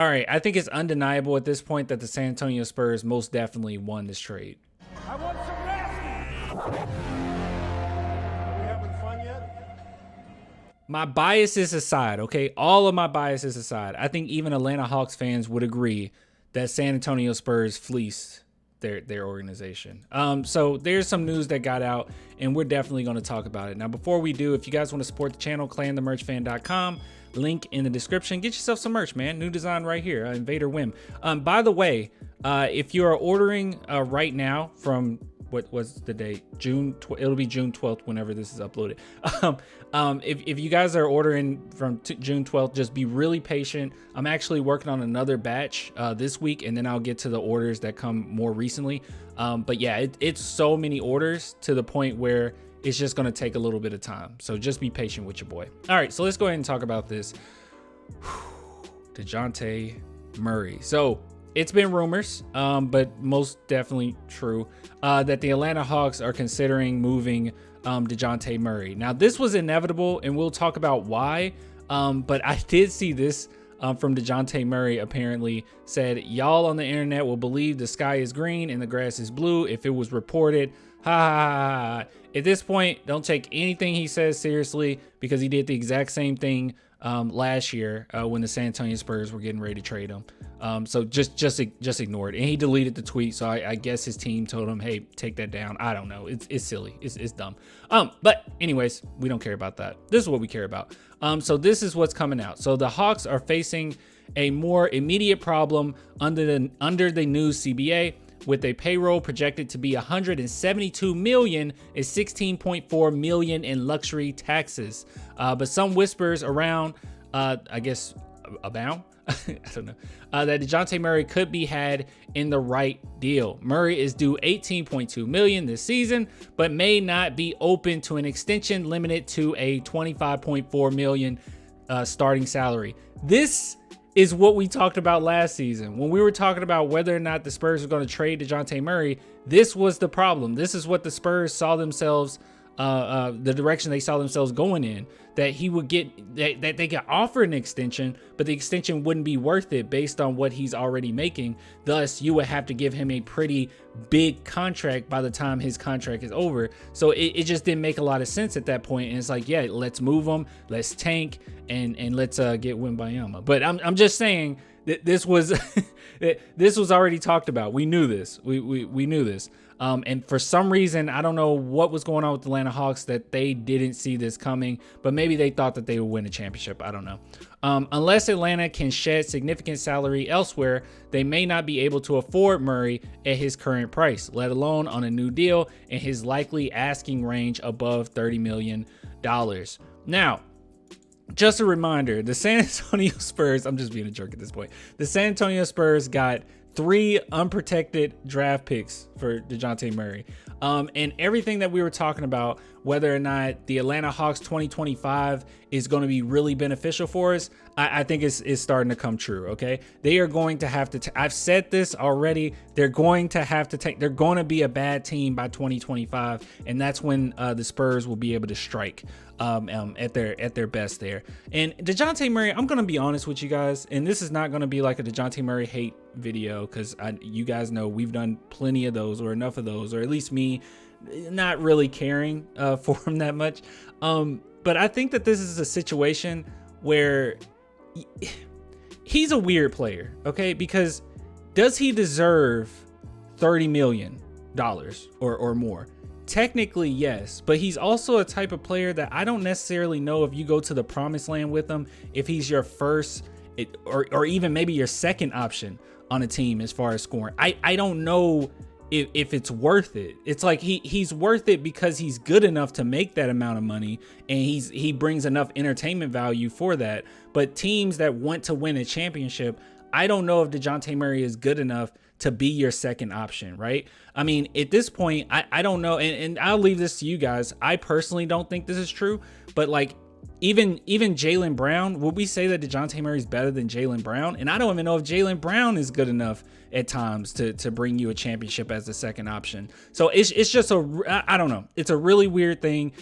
All right, I think it's undeniable at this point that the San Antonio Spurs most definitely won this trade. I want some nasty. Are we having fun yet? My biases aside, okay, all of my biases aside, I think even Atlanta Hawks fans would agree that San Antonio Spurs fleeced their organization. So there's some news that got out, and we're definitely going to talk about it. Now, before we do, if you guys want to support the channel, clanthemerchfan.com. Link in the description. Get yourself some merch, man. New design right here. Invader Whim. By the way, if you are ordering right now from what was the date? It'll be June 12th whenever this is uploaded. If you guys are ordering from June 12th, just be really patient. I'm actually working on another batch this week, and then I'll get to the orders that come more recently. But yeah, it's so many orders to the point where it's just going to take a little bit of time. So just be patient with your boy. All right, so let's go ahead and talk about this. Dejounte Murray. So it's been rumors, but most definitely true, that the Atlanta Hawks are considering moving Dejounte Murray. Now, this was inevitable, and we'll talk about why. But I did see this from Dejounte Murray. Apparently said, y'all on the internet will believe the sky is green and the grass is blue if it was reported. Ha ha ha. At this point, don't take anything he says seriously, because he did the exact same thing last year when the San Antonio Spurs were getting ready to trade him. So just ignore it. And he deleted the tweet, so I guess his team told him, hey, take that down. I don't know. It's silly. It's dumb. But anyways, we don't care about that. This is what we care about. So this is what's coming out. So the Hawks are facing a more immediate problem under the new CBA, with a payroll projected to be $172 million and $16.4 million in luxury taxes. But some whispers around, I guess, abound. I don't know, that Dejounte Murray could be had in the right deal. Murray is due $18.2 million this season, but may not be open to an extension limited to a $25.4 million starting salary. This is what we talked about last season when we were talking about whether or not the Spurs were going to trade Dejounte Murray. This was the problem. This is what the Spurs saw themselves, the direction they saw themselves going in, that he would get, that they could offer an extension, but the extension wouldn't be worth it based on what he's already making. Thus, you would have to give him a pretty big contract by the time his contract is over. So it just didn't make a lot of sense at that point. And it's like, yeah, let's move him, let's tank, and let's get Wembanyama. But I'm just saying that this was this was already talked about. We knew this. We knew this. And for some reason, I don't know what was going on with the Atlanta Hawks, that they didn't see this coming, but maybe they thought that they would win a championship. I don't know. Unless Atlanta can shed significant salary elsewhere, they may not be able to afford Murray at his current price, let alone on a new deal and his likely asking range above $30 million. Now, just a reminder, the San Antonio Spurs, I'm just being a jerk at this point. The San Antonio Spurs got 3 unprotected draft picks for Dejounte Murray. And everything that we were talking about, whether or not the Atlanta Hawks 2025 is going to be really beneficial for us, I think it's starting to come true. Okay, they are going to have to. I've said this already. They're going to have to take. They're going to be a bad team by 2025, and that's when the Spurs will be able to strike at their best there. And Dejounte Murray, I'm going to be honest with you guys, and this is not going to be like a Dejounte Murray hate video, because you guys know we've done plenty of those, or enough of those, or at least me not really caring for him that much. But I think that this is a situation where he's a weird player, okay? Because does he deserve $30 million or more? Technically, yes, but he's also a type of player that I don't necessarily know if you go to the promised land with him, if he's your first or even maybe your second option on a team as far as scoring. I don't know if it's worth it. It's like he's worth it because he's good enough to make that amount of money, and he brings enough entertainment value for that. But teams that want to win a championship, I don't know if Dejounte Murray is good enough to be your second option, right? I mean, at this point, I don't know, and I'll leave this to you guys. I personally don't think this is true, but like even Jaylen Brown, would we say that Dejounte Murray is better than Jaylen Brown? And I don't even know if Jaylen Brown is good enough at times to bring you a championship as the second option. So it's just I don't know. It's a really weird thing.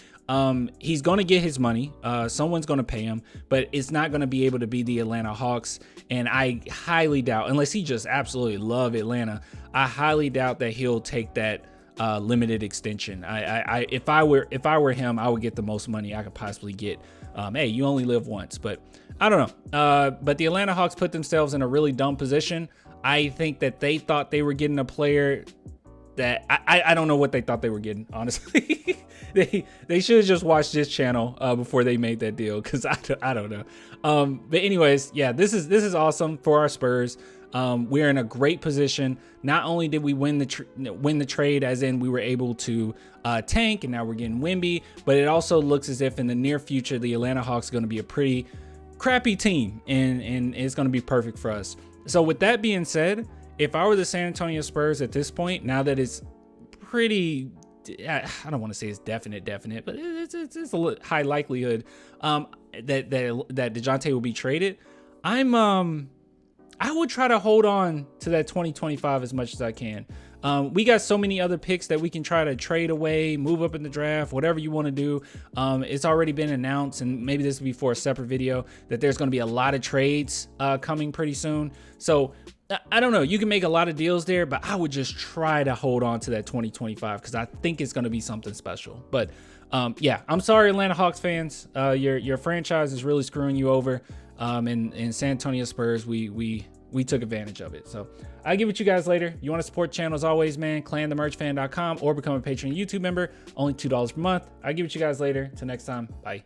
He's going to get his money. Someone's going to pay him, but it's not going to be able to be the Atlanta Hawks. And I highly doubt, unless he just absolutely love Atlanta, I highly doubt that he'll take that limited extension. If I were him, I would get the most money I could possibly get. Hey, you only live once, but I don't know. But the Atlanta Hawks put themselves in a really dumb position. I think that they thought they were getting a player that I don't know what they thought they were getting, honestly. they should have just watched this channel before they made that deal, because I don't know. But anyways, yeah, this is awesome for our Spurs. We're in a great position. Not only did we win the trade, as in we were able to tank, and now we're getting Wemby, but it also looks as if in the near future the Atlanta Hawks are going to be a pretty crappy team, and it's going to be perfect for us. So with that being said, if I were the San Antonio Spurs at this point, now that it's pretty, I don't want to say it's definite, but it's a high likelihood that Dejounte will be traded, I would try to hold on to that 2025 as much as I can. We got so many other picks that we can try to trade away, move up in the draft, whatever you want to do. It's already been announced, and maybe this will be for a separate video, that there's going to be a lot of trades coming pretty soon. So I don't know. You can make a lot of deals there, but I would just try to hold on to that 2025 because I think it's going to be something special. But yeah, I'm sorry, Atlanta Hawks fans. Your franchise is really screwing you over. In San Antonio Spurs, we took advantage of it. So I'll give it to you guys later. You want to support the channel as always, man, clanthemerchfan.com, or become a Patreon YouTube member, only $2 per month. I'll give it to you guys later. Till next time, bye.